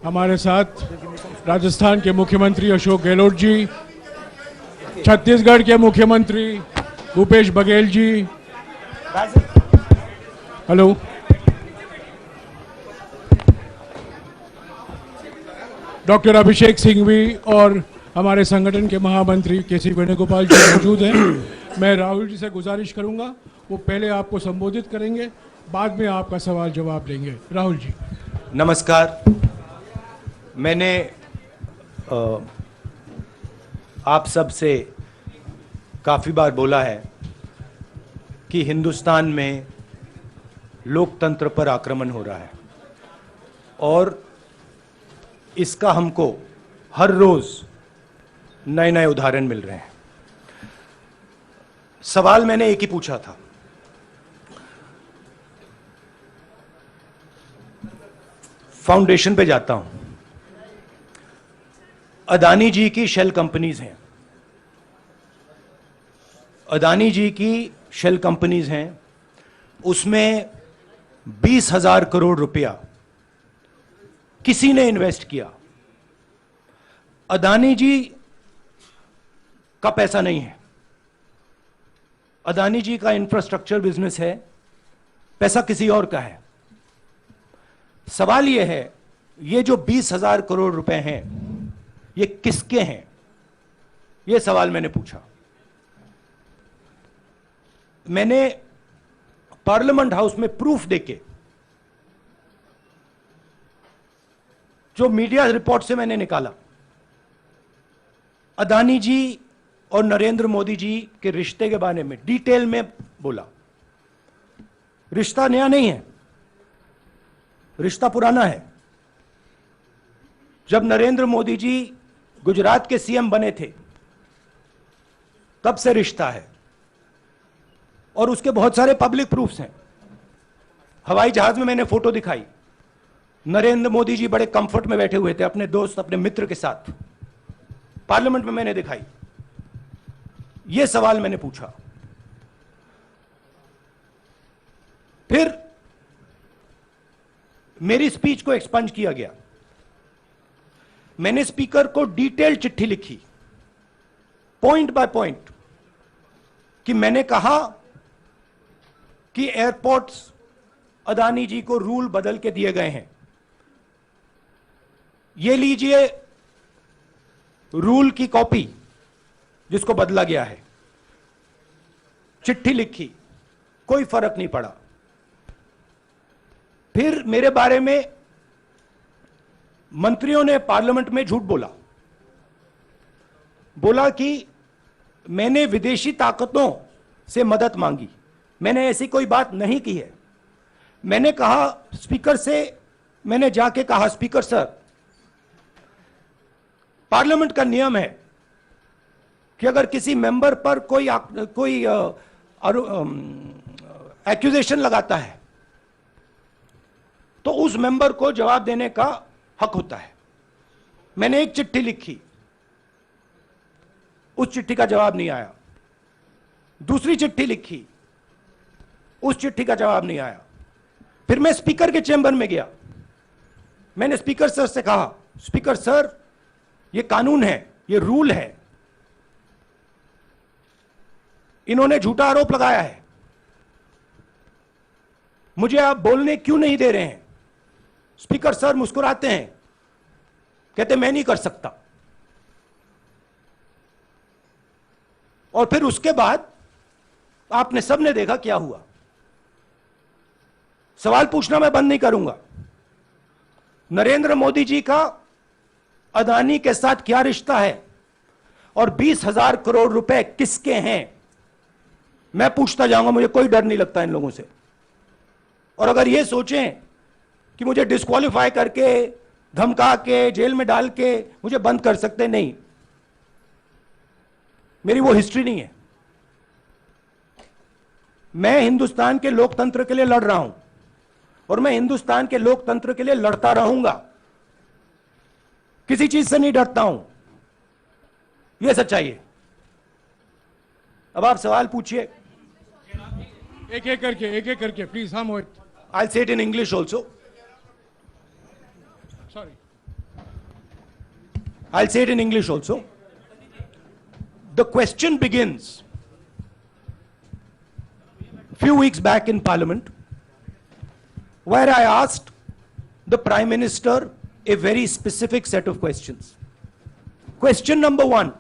हमारे साथ राजस्थान के मुख्यमंत्री अशोक गहलोत जी, छत्तीसगढ़ के मुख्यमंत्री भूपेश बघेल जी, हेलो, डॉक्टर अभिषेक सिंघवी और हमारे संगठन के महामंत्री केसी वेणुगोपाल जी मौजूद हैं। मैं राहुल जी से गुजारिश करूंगा, वो पहले आपको संबोधित करेंगे, बाद में आपका सवाल जवाब देंगे। राहुल जी। नमस्कार। मैंने आप सब से काफ़ी बार बोला है कि हिंदुस्तान में लोकतंत्र पर आक्रमण हो रहा है और इसका हमको हर रोज़ नए नए उदाहरण मिल रहे हैं। सवाल मैंने एक ही पूछा था, फाउंडेशन पे जाता हूं, अदानी जी की शेल कंपनीज हैं, अदानी जी की शेल कंपनीज हैं, उसमें 20,000 करोड़ रुपया किसी ने इन्वेस्ट किया। अदानी जी का पैसा नहीं है, अदानी जी का इंफ्रास्ट्रक्चर बिजनेस है, पैसा किसी और का है। सवाल यह है, ये जो 20,000 करोड़ रुपए हैं, ये किसके हैं? ये सवाल मैंने पूछा। मैंने पार्लियामेंट हाउस में प्रूफ देके, जो मीडिया रिपोर्ट से मैंने निकाला, अदानी जी और नरेंद्र मोदी जी के रिश्ते के बारे में डिटेल में बोला। रिश्ता नया नहीं है, रिश्ता पुराना है। जब नरेंद्र मोदी जी गुजरात के सीएम बने थे, तब से रिश्ता है और उसके बहुत सारे पब्लिक प्रूफ्स हैं। हवाई जहाज में मैंने फोटो दिखाई, नरेंद्र मोदी जी बड़े कंफर्ट में बैठे हुए थे अपने दोस्त, अपने मित्र के साथ। पार्लियामेंट में मैंने दिखाई। यह सवाल मैंने पूछा। फिर मेरी स्पीच को एक्सपंज किया गया। मैंने स्पीकर को डिटेल चिट्ठी लिखी, पॉइंट बाय पॉइंट, कि मैंने कहा कि एयरपोर्ट्स अदानी जी को रूल बदल के दिए गए हैं। ये लीजिए रूल की कॉपी जिसको बदला गया है। चिट्ठी लिखी, कोई फर्क नहीं पड़ा। फिर मेरे बारे में मंत्रियों ने पार्लियामेंट में झूठ बोला। बोला कि मैंने विदेशी ताकतों से मदद मांगी। मैंने ऐसी कोई बात नहीं की है। मैंने कहा स्पीकर से, मैंने जाके कहा, स्पीकर सर, पार्लियामेंट का नियम है कि अगर किसी मेंबर पर कोई एक्यूजेशन लगाता है तो उस मेंबर को जवाब देने का हक होता है। मैंने एक चिट्ठी लिखी, उस चिट्ठी का जवाब नहीं आया। दूसरी चिट्ठी लिखी, उस चिट्ठी का जवाब नहीं आया। फिर मैं स्पीकर के चेंबर में गया। मैंने स्पीकर सर से कहा, स्पीकर सर, ये कानून है, ये रूल है, इन्होंने झूठा आरोप लगाया है, मुझे आप बोलने क्यों नहीं दे रहे हैं? स्पीकर सर मुस्कुराते हैं, कहते मैं नहीं कर सकता। और फिर उसके बाद आपने सबने देखा क्या हुआ। सवाल पूछना मैं बंद नहीं करूंगा। नरेंद्र मोदी जी का अदानी के साथ क्या रिश्ता है और 20,000 करोड़ रुपए किसके हैं, मैं पूछता जाऊंगा। मुझे कोई डर नहीं लगता इन लोगों से। और अगर ये सोचें कि मुझे डिस्क्वालीफाई करके, धमका के, जेल में डाल के मुझे बंद कर सकते, नहीं, मेरी वो हिस्ट्री नहीं है। मैं हिंदुस्तान के लोकतंत्र के लिए लड़ रहा हूं और मैं हिंदुस्तान के लोकतंत्र के लिए लड़ता रहूंगा। किसी चीज से नहीं डरता हूं, यह सच्चाई है। अब आप सवाल पूछिए। एक एक करके प्लीज। हम I'll say it in English also. Sorry. I'll say it in English also. The question begins few weeks back in Parliament, where I asked the Prime Minister a very specific set of questions. Question number one,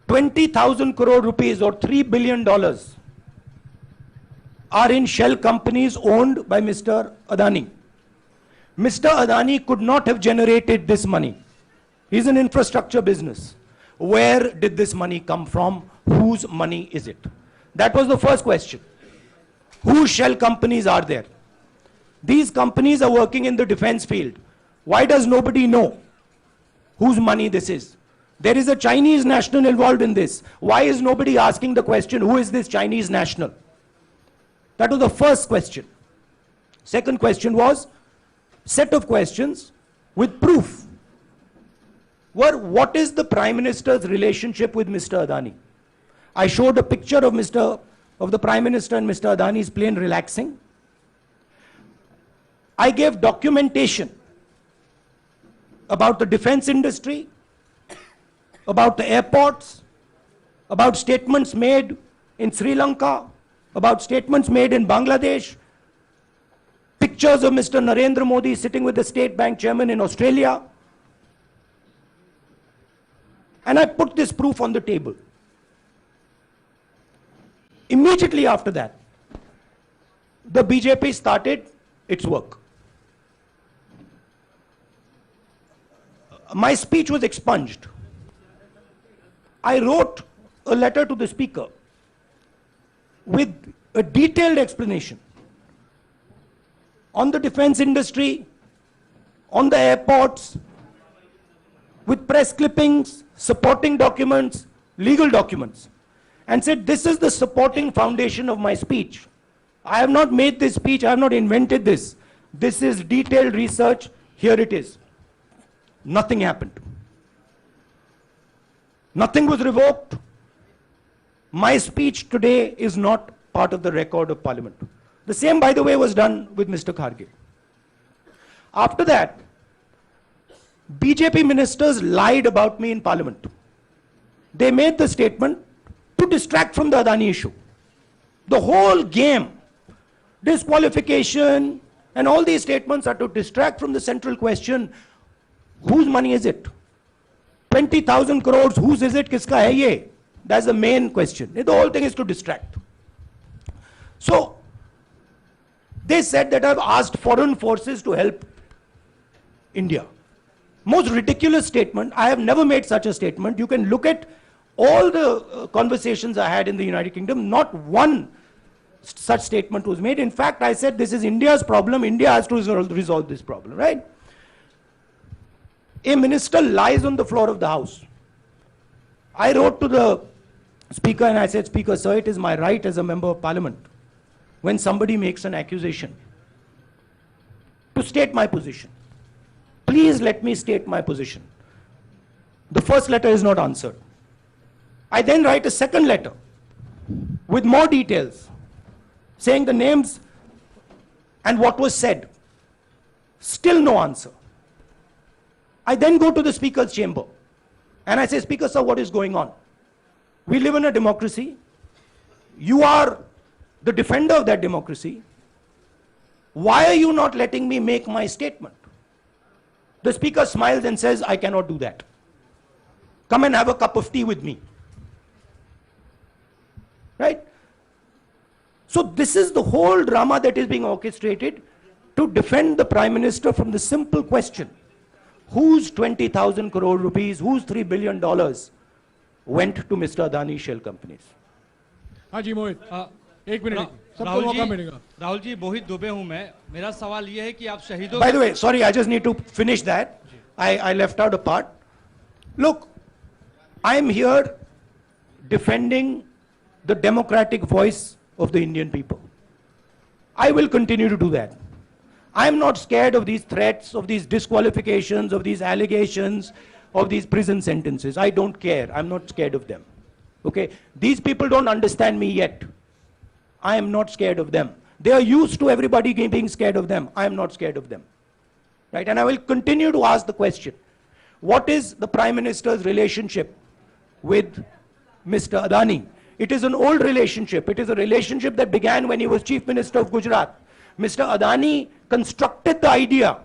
20,000 crore rupees or $3 billion are in shell companies owned by Mr. Adani. Mr. Adani could not have generated this money. He's an infrastructure business. Where did this money come from? Whose money is it? That was the first question. Whose shell companies are there? These companies are working in the defense field. Why does nobody know whose money this is? There is a Chinese national involved in this. Why is nobody asking the question, who is this Chinese national? That was the first question. Second question was, set of questions with proof. What is the Prime Minister's relationship with Mr. Adani? I showed a picture of the Prime Minister and Mr. Adani's plane relaxing. I gave documentation about the defense industry, about the airports, about statements made in Sri Lanka, about statements made in Bangladesh, pictures of Mr. Narendra Modi sitting with the State Bank chairman in Australia. And I put this proof on the table. Immediately after that, the BJP started its work. My speech was expunged. I wrote a letter to the Speaker with a detailed explanation on the defense industry, on the airports, with press clippings, supporting documents, legal documents, and said, this is the supporting foundation of my speech. I have not made this speech, I have not invented this. This is detailed research, here it is. Nothing happened. Nothing was revoked. My speech today is not part of the record of Parliament. The same, by the way, was done with Mr. Kharge. After that, BJP ministers lied about me in Parliament. They made the statement to distract from the Adani issue. The whole game, disqualification, and all these statements are to distract from the central question, whose money is it? 20,000 crores, whose is it? Kiska hai ye? That's the main question. The whole thing is to distract. So, they said that I've asked foreign forces to help India. Most ridiculous statement. I have never made such a statement. You can look at all the conversations I had in the United Kingdom. Not one such statement was made. In fact, I said this is India's problem. India has to resolve this problem, right? A minister lies on the floor of the House. I wrote to the Speaker and I said, Speaker, sir, it is my right as a member of Parliament, when somebody makes an accusation, to state my position. Please let me state my position. The first letter is not answered. I then write a second letter with more details, saying the names and what was said. Still no answer. I then go to the Speaker's chamber and I say, Speaker, sir, what is going on? We live in a democracy. You are the defender of that democracy. Why are you not letting me make my statement? The Speaker smiles and says, I cannot do that. Come and have a cup of tea with me. Right? So this is the whole drama that is being orchestrated to defend the Prime Minister from the simple question, whose 20,000 crore rupees, whose $3 billion went to Mr. Adani shell companies? हाँ जी मोहित, एक minute सबको मौका मिलेगा. राहुल जी, मोहित दुबे हूं मैं. मेरा सवाल ये है कि आप शहीदों. By the way, sorry, I just need to finish that. I left out a part. Look, I'm here defending the democratic voice of the Indian people. I will continue to do that. I'm not scared of these threats, of these disqualifications, of these allegations, of these prison sentences. I don't care. I'm not scared of them. Okay? These people don't understand me yet. I am not scared of them. They are used to everybody being scared of them. I am not scared of them. Right? And I will continue to ask the question, what is the Prime Minister's relationship with Mr. Adani? It is an old relationship. It is a relationship that began when he was Chief Minister of Gujarat. Mr. Adani constructed the idea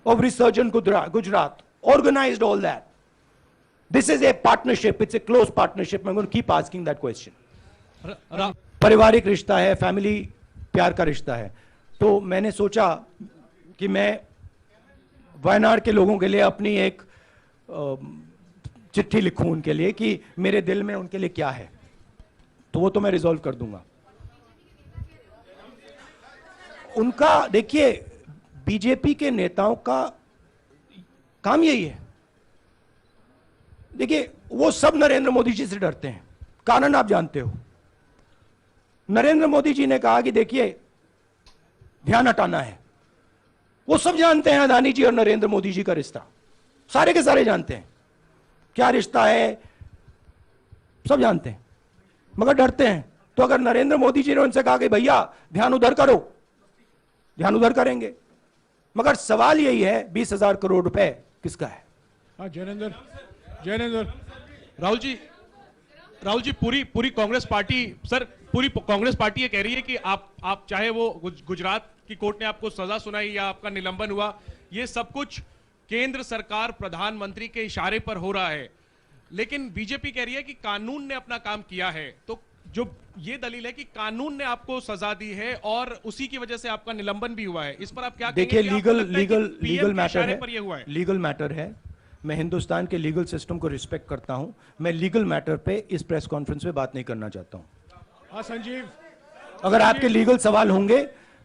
of Resurgent Gujarat, organized all that. This is a partnership. It's a close partnership. I'm going to keep asking that question. पारिवारिक रिश्ता है, family प्यार का रिश्ता है. तो मैंने सोचा कि मैं वायनाड के लोगों के लिए अपनी एक चिट्ठी लिखूं उनके लिए कि मेरे दिल में उनके लिए क्या है. तो वो तो मैं रिजॉल्व कर दूंगा. उनका देखिए, बीजेपी के नेताओं का काम यही है. देखिए, वो सब नरेंद्र मोदी जी से डरते हैं. कारण आप जानते हो. नरेंद्र मोदी जी ने कहा कि देखिए, ध्यान हटाना है. वो सब जानते हैं अदानी जी और नरेंद्र मोदी जी का रिश्ता. सारे के सारे जानते हैं क्या रिश्ता है, सब जानते हैं, मगर डरते हैं. तो अगर नरेंद्र मोदी जी ने उनसे कहा कि भैया ध्यान उधर करो, ध्यान उधर करेंगे. मगर सवाल यही है, 20,000 करोड़ रुपए किसका है? हाँ, जैनेंद्र राहुल जी पूरी कांग्रेस पार्टी, सर पूरी कांग्रेस पार्टी ये कह रही है कि आप चाहे वो गुजरात की कोर्ट ने आपको सजा सुनाई या आपका निलंबन हुआ, ये सब कुछ केंद्र सरकार प्रधानमंत्री के इशारे पर हो रहा है. लेकिन बीजेपी कह रही है कि कानून ने अपना काम किया है. तो जो ये दलील है कि कानून ने आपको सजा दी है और उसी की वजह से आपका निलंबन भी हुआ है, इस पर आप क्या कहेंगे? देखिए, लीगल मैटर है. पर ये हुआ है. लीगल मैटर है. मैं हिंदुस्तान के लीगल सिस्टम को रिस्पेक्ट करता हूं. मैं लीगल मैटर पे इस प्रेस कॉन्फ्रेंस में बात नहीं करना चाहता हूं. हाँ संजीव, अगर आपके लीगल सवाल होंगे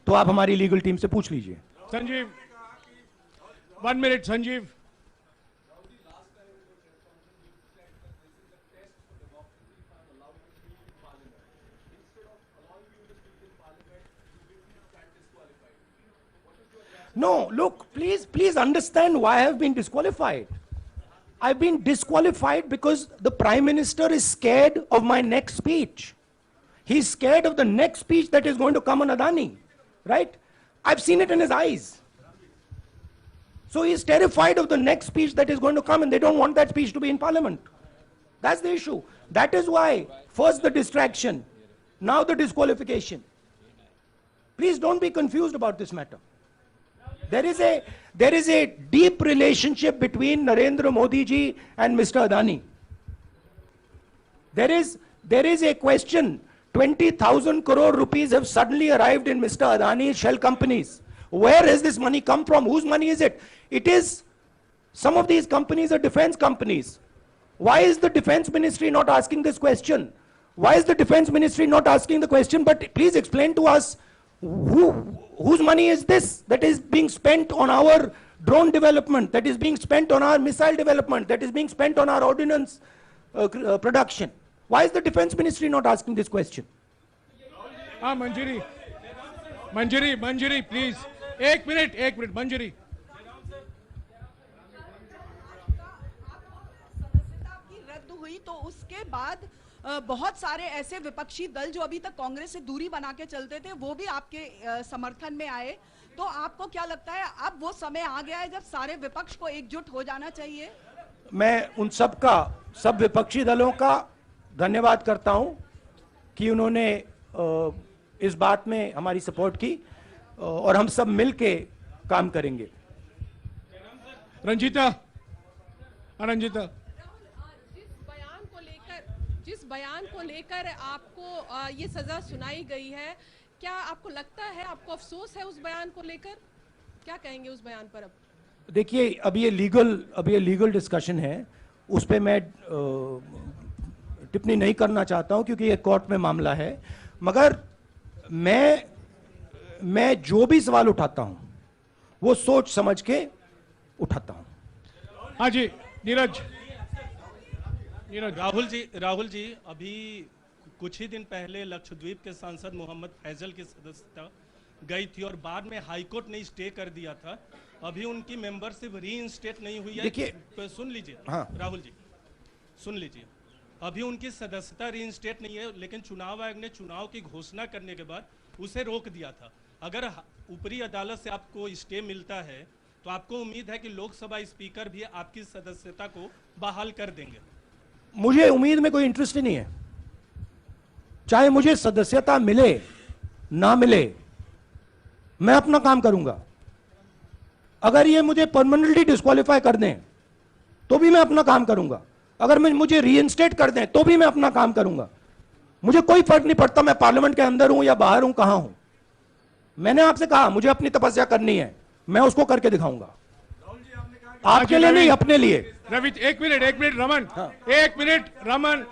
तो आप हमारी लीगल टीम से पूछ लीजिए. Sanjeev 1 minute. Sanjeev, No, look, please understand why I have been disqualified. I've been disqualified because the Prime Minister is scared of my next speech. He's scared of the next speech that is going to come on Adani, right? I've seen it in his eyes. So he's terrified of the next speech that is going to come, and they don't want that speech to be in Parliament. That's the issue. That is why, first the distraction, now the disqualification. Please don't be confused about this matter. There is a deep relationship between Narendra Modi ji and Mr. Adani. There is a question. 20,000 crore rupees have suddenly arrived in Mr. Adani's shell companies. Where has this money come from? Whose money is it? It is, some of these companies are defense companies. Why is the defense ministry not asking this question? Why is the defense ministry not asking the question? But please explain to us, whose money is this that is being spent on our drone development, that is being spent on our missile development, that is being spent on our ordnance production? Why is the defense ministry not asking this question? हाँ मंजरी please. एक minute मंजरी. सदस्यता की रद्द हुई तो उसके बाद बहुत सारे ऐसे विपक्षी दल जो अभी तक कांग्रेस से दूरी बना के चलते थे, वो भी आपके समर्थन में आए. तो आपको क्या लगता है, अब वो समय आ गया है जब सारे विपक्ष को एकजुट हो जाना चाहिए? मैं उन सब विपक्षी दलों का धन्यवाद करता हूं कि उन्होंने इस बात में हमारी सपोर्ट की, और हम सब मिलके काम करेंगे. रंजीता. जिस बयान को लेकर आपको ये सजा सुनाई गई है, क्या आपको लगता है, आपको अफसोस है उस बयान को लेकर? क्या कहेंगे उस बयान पर? अब देखिए, अब ये लीगल डिस्कशन है, उस पे मैं टिप्पणी नहीं करना चाहता हूं क्योंकि ये कोर्ट में मामला है. मगर मैं जो भी सवाल उठाता हूं वो सोच समझ के उठाता हूं. हाँ जी, नीरज. राहुल जी, अभी कुछ ही दिन पहले लक्षद्वीप के सांसद मोहम्मद फैजल की सदस्यता गई थी और बाद में हाईकोर्ट ने स्टे कर दिया था. अभी उनकी मेंबरशिप रीइंस्टेट नहीं हुई है. देखिए, सुन लीजिए. हाँ. राहुल जी सुन लीजिए. अभी उनकी सदस्यता रीइंस्टेट नहीं है, लेकिन चुनाव आयोग ने चुनाव की घोषणा करने के बाद उसे रोक दिया था. अगर ऊपरी अदालत से आपको स्टे मिलता है तो आपको उम्मीद है कि लोकसभा स्पीकर भी आपकी सदस्यता को बहाल कर देंगे? मुझे उम्मीद में कोई इंटरेस्ट ही नहीं है। चाहे मुझे सदस्यता मिले ना मिले, मैं अपना काम करूंगा। अगर ये मुझे परमानेंटली डिस्क्वालीफाई कर दें तो भी मैं अपना काम करूंगा। अगर मुझे रीइंस्टेट कर दें तो भी मैं अपना काम करूंगा। मुझे कोई फर्क नहीं पड़ता मैं पार्लियामेंट के अंदर हूं या बाहर हूं, कहां हूं। मैंने आपसे कहा मुझे अपनी तपस्या करनी है, मैं उसको करके दिखाऊंगा। आपके लिए नहीं, अपने लिए। रवि एक मिनट रमन, एक मिनट Raman.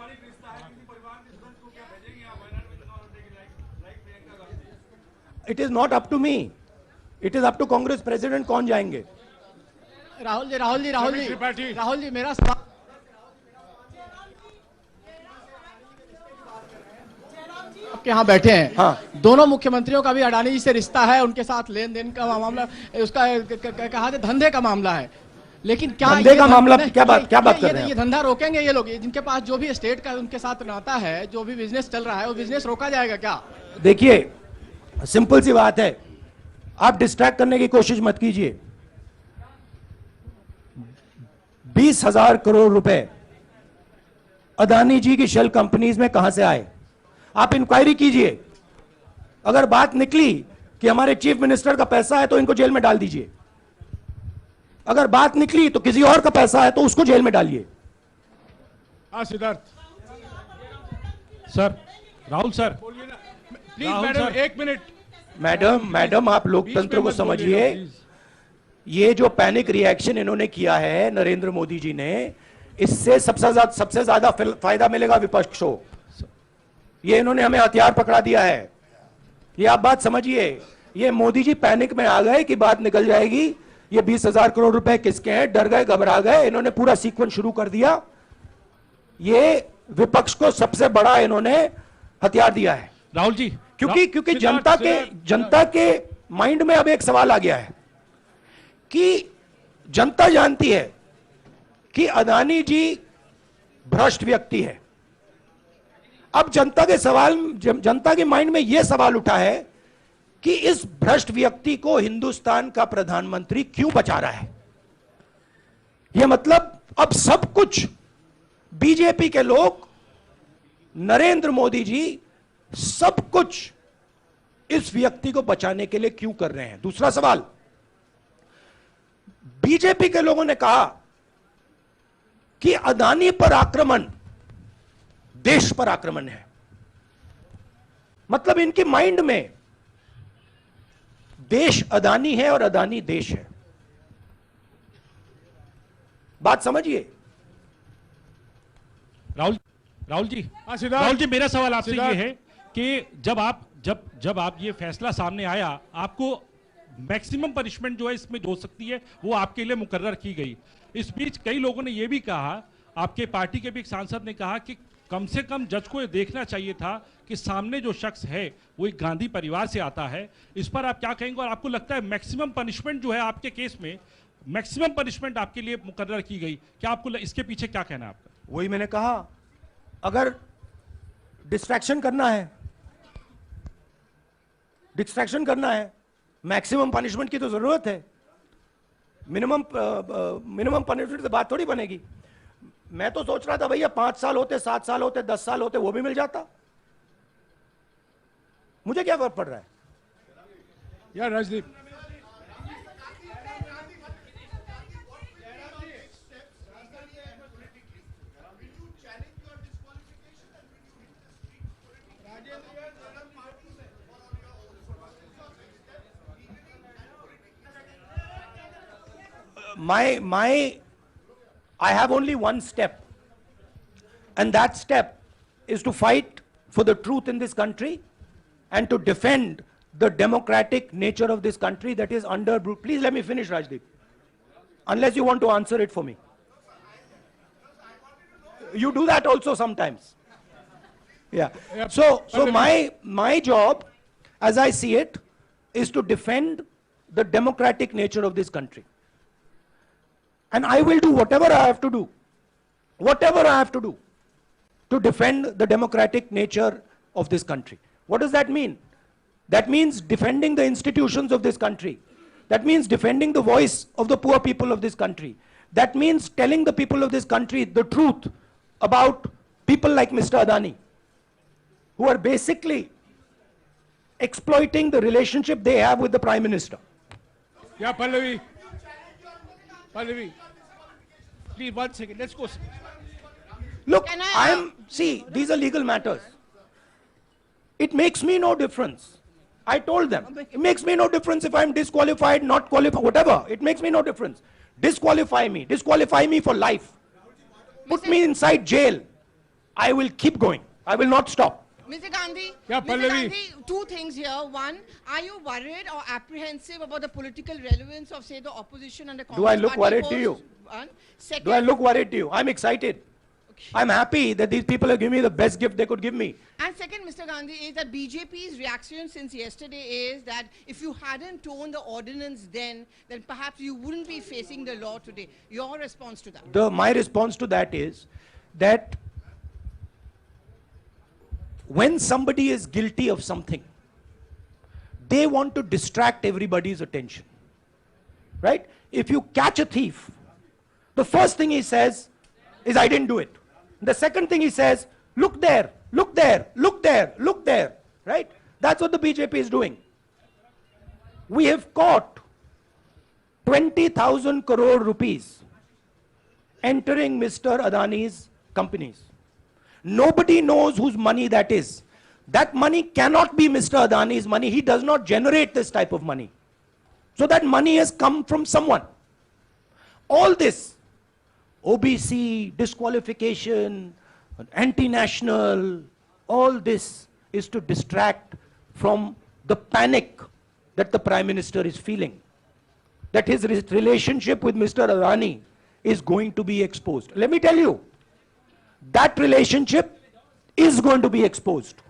It is not up to me, it is up to Congress president कौन जाएंगे। राहुल जी मेरा सवाल आपके यहाँ बैठे हैं। हाँ। दोनों मुख्यमंत्रियों का भी अडानी जी से रिश्ता है, उनके साथ लेन देन का मामला, उसका कहा जाए धंधे का मामला है। लेकिन क्या धंधे का मामला, क्या बात कर रहे हैं? ये धंधा रोकेंगे ये लोग? जिनके पास जो भी स्टेट का उनके साथ नाता है, जो भी बिजनेस चल रहा है, वो बिजनेस रोका जाएगा क्या? देखिए, सिंपल सी बात है, आप डिस्ट्रैक्ट करने की कोशिश मत कीजिए। 20,000 करोड़ रुपए अदानी जी की शेल कंपनीज में कहां से आए? आप इंक्वायरी कीजिए। अगर बात निकली कि हमारे चीफ मिनिस्टर का पैसा है तो इनको जेल में डाल दीजिए। अगर बात निकली तो किसी और का पैसा है तो उसको जेल में डालिए। Siddharth sir, Rahul sir, please madam, एक मिनट। मैडम आप लोकतंत्र को समझिए। ये जो पैनिक रिएक्शन इन्होंने किया है नरेंद्र मोदी जी ने, इससे सबसे ज्यादा फायदा मिलेगा विपक्ष को। ये इन्होंने हमें हथियार पकड़ा दिया है। ये आप बात समझिए। ये मोदी जी पैनिक में आ गए कि बात निकल जाएगी, ये 20,000 करोड़ रुपए किसके हैं, डर गए, घबरा गए। इन्होंने पूरा सीक्वेंस शुरू कर दिया। ये विपक्ष को सबसे बड़ा इन्होंने हथियार दिया है राहुल जी, क्योंकि जनता के माइंड में अब एक सवाल आ गया है कि जनता जानती है कि अदानी जी भ्रष्ट व्यक्ति है। अब जनता के माइंड में यह सवाल उठा है कि इस भ्रष्ट व्यक्ति को हिंदुस्तान का प्रधानमंत्री क्यों बचा रहा है। यह मतलब अब सब कुछ बीजेपी के लोग, नरेंद्र मोदी जी सब कुछ इस व्यक्ति को बचाने के लिए क्यों कर रहे हैं। दूसरा सवाल, बीजेपी के लोगों ने कहा कि अदानी पर आक्रमण देश पर आक्रमण है। मतलब इनके माइंड में देश अदानी है और अदानी देश है। बात समझिए। राहुल जी मेरा सवाल आपसे ये है कि जब आप ये फैसला सामने आया, आपको मैक्सिमम पनिशमेंट जो है इसमें हो सकती है वो आपके लिए मुकर्रर की गई। इस बीच कई लोगों ने ये भी कहा, आपके पार्टी के भी एक सांसद ने कहा कि कम से कम जज को ये देखना चाहिए था कि सामने जो शख्स है वो एक गांधी परिवार से आता है। इस पर आप क्या कहेंगे? और आपको लगता है मैक्सिमम पनिशमेंट जो है आपके केस में, मैक्सिमम पनिशमेंट आपके लिए मुकर्रर की गई, क्या आपको इसके पीछे क्या कहना है आपका? वही मैंने कहा, अगर डिस्ट्रैक्शन करना है, मैक्सिमम पनिशमेंट की तो जरूरत है। मिनिमम पनिशमेंट से बात थोड़ी बनेगी। मैं तो सोच रहा था भैया 5 साल होते, 7 साल होते, 10 साल होते, वो भी मिल जाता। मुझे क्या फर्क पड़ रहा है यार। Rajdeep, I have only one step, and that step is to fight for the truth in this country and to defend the democratic nature of this country that is under. Please let me finish, Rajdeep, unless you want to answer it for me. You do that also sometimes. Yeah. So my job, as I see it, is to defend the democratic nature of this country. And I will do whatever I have to do to defend the democratic nature of this country. What does that mean? That means defending the institutions of this country, That means defending the voice of the poor people of this country. That means telling the people of this country the truth about people like Mr. Adani, who are basically exploiting the relationship they have with the Prime Minister. Yeah, Pallavi. Pallavi. Please, 1 second. Let's go. Look, see, these are legal matters. It makes me no difference. I told them, it makes me no difference if I'm disqualified, not qualified, whatever. It makes me no difference. Disqualify me for life. Put me inside jail. I will keep going. I will not stop. Mr. Gandhi, Yeah, Mr. Pallavi. Gandhi, two things here. One, are you worried or apprehensive about the political relevance of, say, the opposition and the Congress Do I look party worried to you? One. Second, Do I look worried to you? I'm excited. I'm happy that these people have given me the best gift they could give me. and second, Mr. Gandhi, is that BJP's reaction since yesterday is that if you hadn't torn the ordinance then perhaps you wouldn't be facing the law today. Your response to that? My response to that is that when somebody is guilty of something, they want to distract everybody's attention. Right? If you catch a thief, the first thing he says is, I didn't do it. The second thing he says, look there, look there, look there, look there. Right? That's what the BJP is doing. We have caught 20,000 crore rupees entering Mr. Adani's companies. Nobody knows whose money that is. That money cannot be Mr. Adani's money. He does not generate this type of money. So that money has come from someone. All this, OBC, disqualification, anti-national, all this is to distract from the panic that the Prime Minister is feeling. That his relationship with Mr. Adani is going to be exposed. Let me tell you, that relationship is going to be exposed.